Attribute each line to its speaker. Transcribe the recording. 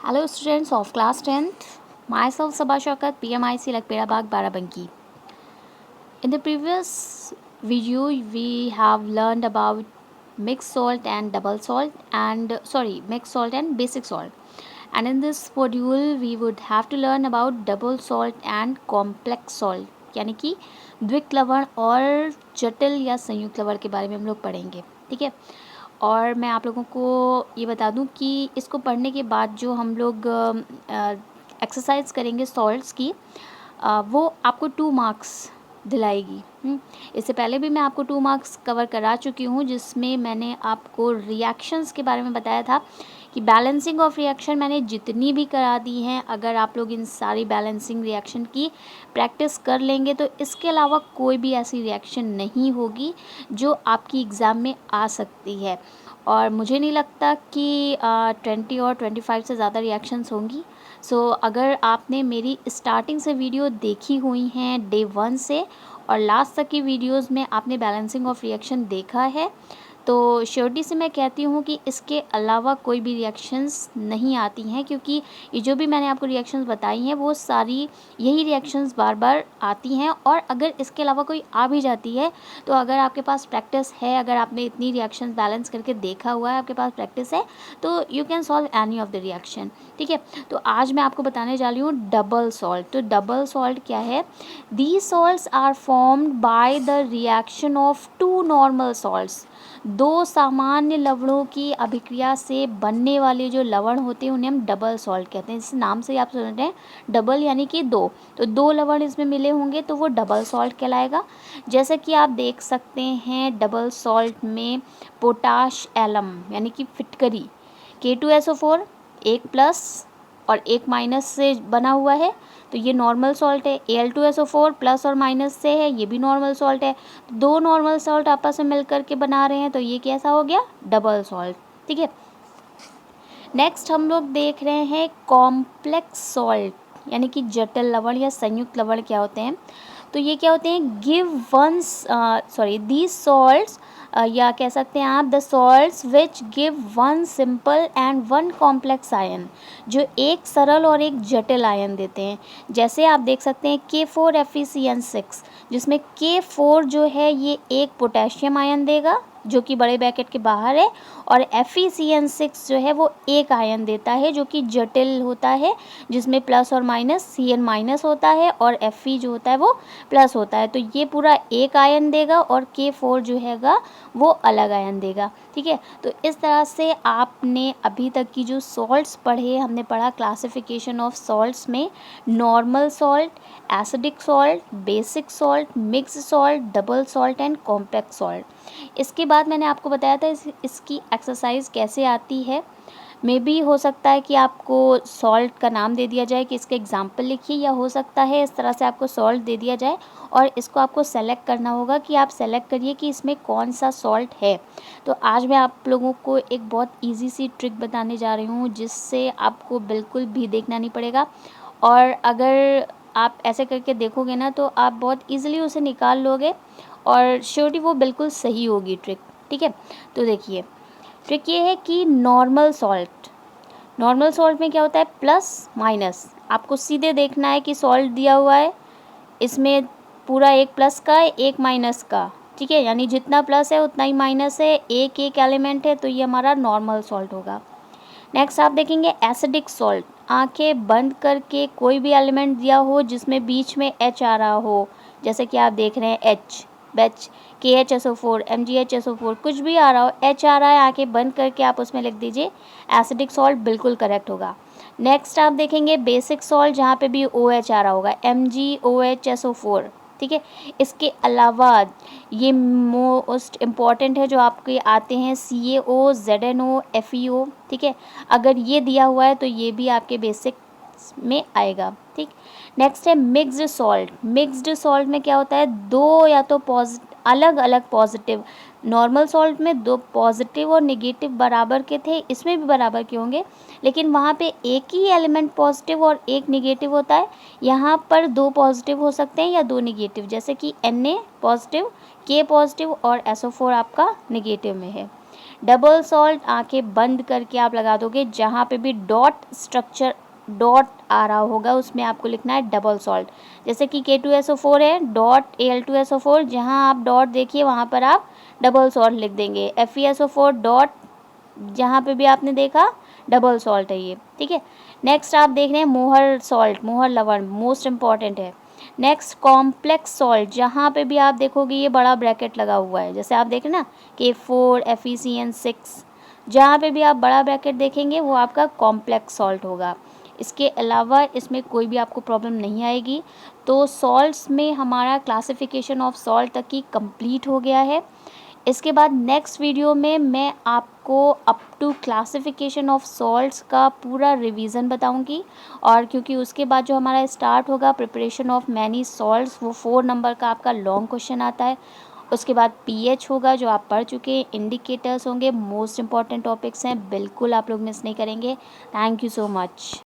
Speaker 1: Hello students of class 10th. Myself Sabha Shaukat, PMIC Lakpera Bagh Barabanki. In the previous video we have learned about mixed salt and double salt and mixed salt and basic salt. And in this module we would have to learn about double salt and complex salt, यानी कि द्विक लवण और जटिल या संयुक्त लवण के बारे में हम लोग पढ़ेंगे. ठीक है. और मैं आप लोगों को ये बता दूं कि इसको पढ़ने के बाद जो हम लोग एक्सरसाइज करेंगे सॉल्ट्स की, वो आपको 2 मार्क्स दिलाएगी. इससे पहले भी मैं आपको 2 मार्क्स कवर करा चुकी हूँ, जिसमें मैंने आपको रिएक्शंस के बारे में बताया था कि बैलेंसिंग ऑफ रिएक्शन मैंने जितनी भी करा दी हैं, अगर आप लोग इन सारी बैलेंसिंग रिएक्शन की प्रैक्टिस कर लेंगे तो इसके अलावा कोई भी ऐसी रिएक्शन नहीं होगी जो आपकी एग्ज़ाम में आ सकती है. और मुझे नहीं लगता कि 20 और 25 से ज़्यादा रिएक्शंस होंगी. सो अगर आपने मेरी स्टार्टिंग से वीडियो देखी हुई हैं डे 1 से और लास्ट तक की वीडियोस में आपने बैलेंसिंग ऑफ रिएक्शन देखा है, तो श्योरिटी से मैं कहती हूँ कि इसके अलावा कोई भी रिएक्शंस नहीं आती हैं, क्योंकि ये जो भी मैंने आपको रिएक्शंस बताई हैं वो सारी यही रिएक्शंस बार बार आती हैं. और अगर इसके अलावा कोई आ भी जाती है तो अगर आपके पास प्रैक्टिस है, अगर आपने इतनी रिएक्शंस बैलेंस करके देखा हुआ है, आपके पास प्रैक्टिस है, तो you can solve any of the reaction. ठीक है. तो आज मैं आपको बताने जा रही हूँ डबल सॉल्ट. तो डबल सॉल्ट क्या है? These salts are formed by the reaction of 2 normal salts. 2 सामान्य लवणों की अभिक्रिया से बनने वाले जो लवण होते हैं उन्हें हम डबल सॉल्ट कहते हैं. इस नाम से आप समझ रहे हैं, डबल यानी कि 2. तो 2 लवण इसमें मिले होंगे तो वो डबल सॉल्ट कहलाएगा. जैसे कि आप देख सकते हैं डबल सॉल्ट में पोटाश एलम यानी कि फिटकरी K2SO4 एक प्लस और एक माइनस से बना हुआ है, तो ये नॉर्मल सॉल्ट है. Al2SO4 प्लस और माइनस से है, ये भी नॉर्मल सॉल्ट है. 2 नॉर्मल सॉल्ट आपस में मिलकर के बना रहे हैं, तो ये कैसा हो गया? Double salt. ठीक है. नेक्स्ट हम लोग देख रहे हैं कॉम्प्लेक्स सॉल्ट यानी कि जटिल लवण या संयुक्त लवण क्या होते हैं. तो ये क्या होते हैं? दीज सॉल्ट्स या कह सकते हैं आप the salts which give 1 simple and 1 complex ion, जो एक सरल और एक जटिल आयन देते हैं. जैसे आप देख सकते हैं K4FeCN6, जिसमें K4 जो है ये एक पोटेशियम आयन देगा जो कि बड़े ब्रैकेट के बाहर है, और FeCN6 जो है वो एक आयन देता है जो कि जटिल होता है, जिसमें प्लस और माइनस Cn माइनस होता है और Fe जो होता है वो प्लस होता है. तो ये पूरा एक आयन देगा और K4 जो हैगा वो अलग आयन देगा. ठीक है. तो इस तरह से आपने अभी तक की जो सॉल्ट्स पढ़े, हमने पढ़ा क्लासिफिकेशन ऑफ सॉल्ट्स में normal salt, acidic salt, basic salt, mix salt, double salt and compact salt. इसके बाद मैंने आपको बताया था इसकी एक्सरसाइज कैसे आती है. मे बी हो सकता है कि आपको सॉल्ट का नाम दे दिया जाए कि इसके एग्जाम्पल लिखिए, या हो सकता है इस तरह से आपको सॉल्ट दे दिया जाए और इसको आपको सेलेक्ट करना होगा कि आप सेलेक्ट करिए कि इसमें कौन सा सॉल्ट है. तो आज मैं आप लोगों को एक बहुत ईजी सी ट्रिक बताने जा रही हूँ, जिससे आपको बिल्कुल भी देखना नहीं पड़ेगा. और अगर आप ऐसे करके देखोगे ना तो आप बहुत ईजिली उसे निकाल लोगे और श्योरिटी वो बिल्कुल सही होगी ट्रिक. ठीक है. तो देखिए ट्रिक ये है कि नॉर्मल सॉल्ट में क्या होता है? Plus minus. आपको सीधे देखना है कि सॉल्ट दिया हुआ है, इसमें पूरा एक प्लस का है एक माइनस का. ठीक है. यानी जितना प्लस है उतना ही माइनस है, एक एक एलिमेंट है, तो ये हमारा नॉर्मल सॉल्ट होगा. नेक्स्ट आप देखेंगे एसिडिक सॉल्ट. आंखें बंद करके कोई भी एलिमेंट दिया हो जिसमें बीच में H आ रहा हो, जैसे कि आप देख रहे हैं H KHSO4 MgHSO4 कुछ भी आ रहा हो, H आ रहा है, आंखें बंद करके आप उसमें लिख दीजिए एसिडिक सॉल्ट, बिल्कुल करेक्ट होगा. नेक्स्ट आप देखेंगे बेसिक सॉल्ट, जहाँ पे भी OH आ रहा होगा MgOHSO4. ठीक है. इसके अलावा ये मोस्ट इम्पॉर्टेंट है जो आपके आते हैं CaO ZnO FeO. ठीक है. अगर ये दिया हुआ है तो ये भी आपके बेसिक में आएगा. ठीक. नेक्स्ट है मिक्स्ड सॉल्ट में क्या होता है? 2 या तो अलग अलग पॉजिटिव. नॉर्मल सॉल्ट में 2 पॉजिटिव और नेगेटिव बराबर के थे, इसमें भी बराबर के होंगे, लेकिन वहाँ पे एक ही एलिमेंट पॉजिटिव और एक नेगेटिव होता है. यहाँ पर 2 पॉजिटिव हो सकते हैं या 2 नेगेटिव, जैसे कि Na पॉजिटिव, K पॉजिटिव और SO4 आपका नेगेटिव में है. डबल सॉल्ट आंखें बंद करके आप लगा दोगे, जहाँ पे भी डॉट स्ट्रक्चर डॉट आ रहा होगा उसमें आपको लिखना है डबल सॉल्ट। जैसे कि K2SO4 है, डॉट Al2SO4, जहाँ आप डॉट देखिए वहाँ पर आप डबल सॉल्ट लिख देंगे। FeSO4 डॉट, जहाँ पे भी आपने देखा डबल सॉल्ट है ये, ठीक है। नेक्स्ट आप देख रहे हैं मोहर सॉल्ट, मोहर लवण मोस्ट इम्पॉर्टेंट है। नेक्स्ट कॉम्प्लेक्स सॉल्ट, जहाँ पे भी आप देखोगे ये बड़ा ब्रैकेट लगा हुआ है, जैसे आप देख रहे हैं ना K4 FeCN6, जहाँ पे भी आप बड़ा ब्रैकेट देखेंगे वो आपका कॉम्प्लेक्स सॉल्ट होगा। इसके अलावा इसमें कोई भी आपको प्रॉब्लम नहीं आएगी। तो सॉल्ट्स में हमारा क्लासिफिकेशन ऑफ सॉल्ट तक की कंप्लीट हो गया है। इसके बाद नेक्स्ट वीडियो में मैं आपको up to classification of salts का पूरा रिवीजन बताऊंगी, और क्योंकि उसके बाद जो हमारा स्टार्ट होगा प्रिपरेशन ऑफ मैनी सॉल्ट्स, वो 4 नंबर का आपका लॉन्ग क्वेश्चन आता है। उसके बाद पीएच होगा जो आप पढ़ चुके हैं, इंडिकेटर्स होंगे, मोस्ट इंपॉर्टेंट टॉपिक्स हैं, बिल्कुल आप लोग मिस नहीं करेंगे। Thank you so much.